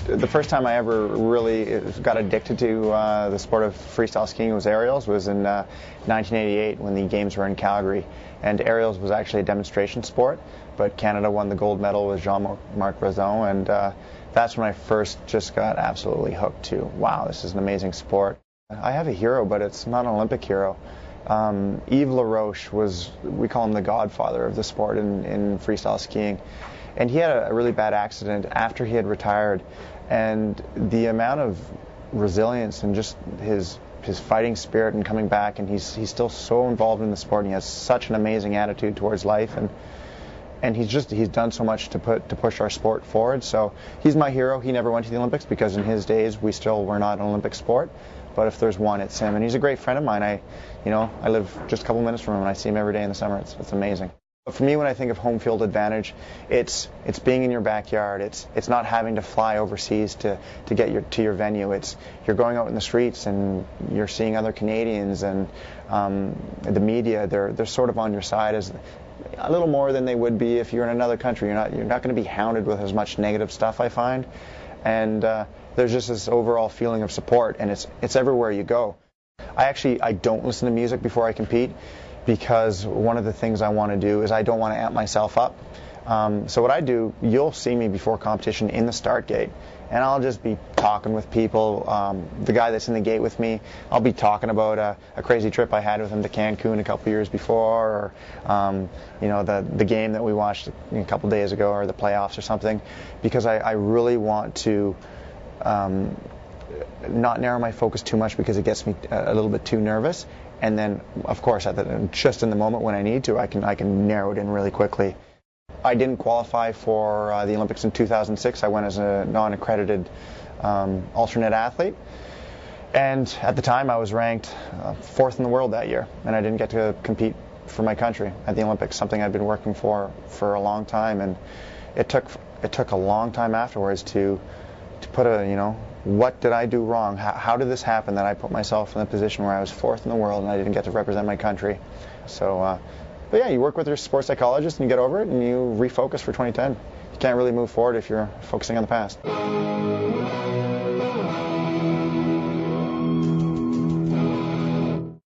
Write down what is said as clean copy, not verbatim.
The first time I ever really got addicted to the sport of freestyle skiing was aerials was in 1988 when the games were in Calgary. And aerials was actually a demonstration sport, but Canada won the gold medal with Jean-Marc Razon, and that's when I first just got absolutely hooked to, wow, this is an amazing sport. I have a hero, but it's not an Olympic hero. Yves Laroche was, we call him the godfather of the sport in freestyle skiing. And he had a really bad accident after he had retired, and the amount of resilience and just his fighting spirit and coming back, and he's still so involved in the sport, and he has such an amazing attitude towards life, and he's done so much to push our sport forward. So he's my hero. He never went to the Olympics because in his days we still were not an Olympic sport, but if there's one, it's him, and he's a great friend of mine. I live just a couple minutes from him, and I see him every day in the summer. It's amazing. For me, when I think of home field advantage, it's being in your backyard. It's not having to fly overseas to get to your venue. It's you're going out in the streets and you're seeing other Canadians, and the media. They're sort of on your side as a little more than they would be if you're in another country. You're not going to be hounded with as much negative stuff, I find, and there's just this overall feeling of support, and it's everywhere you go. I don't listen to music before I compete, because one of the things I want to do is I don't want to amp myself up. So what I do, you'll see me before competition in the start gate, and I'll just be talking with people. The guy that's in the gate with me, I'll be talking about a crazy trip I had with him to Cancun a couple years before, or the game that we watched a couple days ago, or the playoffs or something, because I really want to not narrow my focus too much, because it gets me a little bit too nervous. And then, of course, just in the moment when I need to, I can narrow it in really quickly. I didn't qualify for the Olympics in 2006. I went as a non-accredited alternate athlete. And at the time, I was ranked 4th in the world that year, and I didn't get to compete for my country at the Olympics, something I'd been working for a long time. And it took a long time afterwards to put what did I do wrong? How did this happen that I put myself in a position where I was 4th in the world and I didn't get to represent my country? So, but yeah, you work with your sports psychologist and you get over it and you refocus for 2010. You can't really move forward if you're focusing on the past.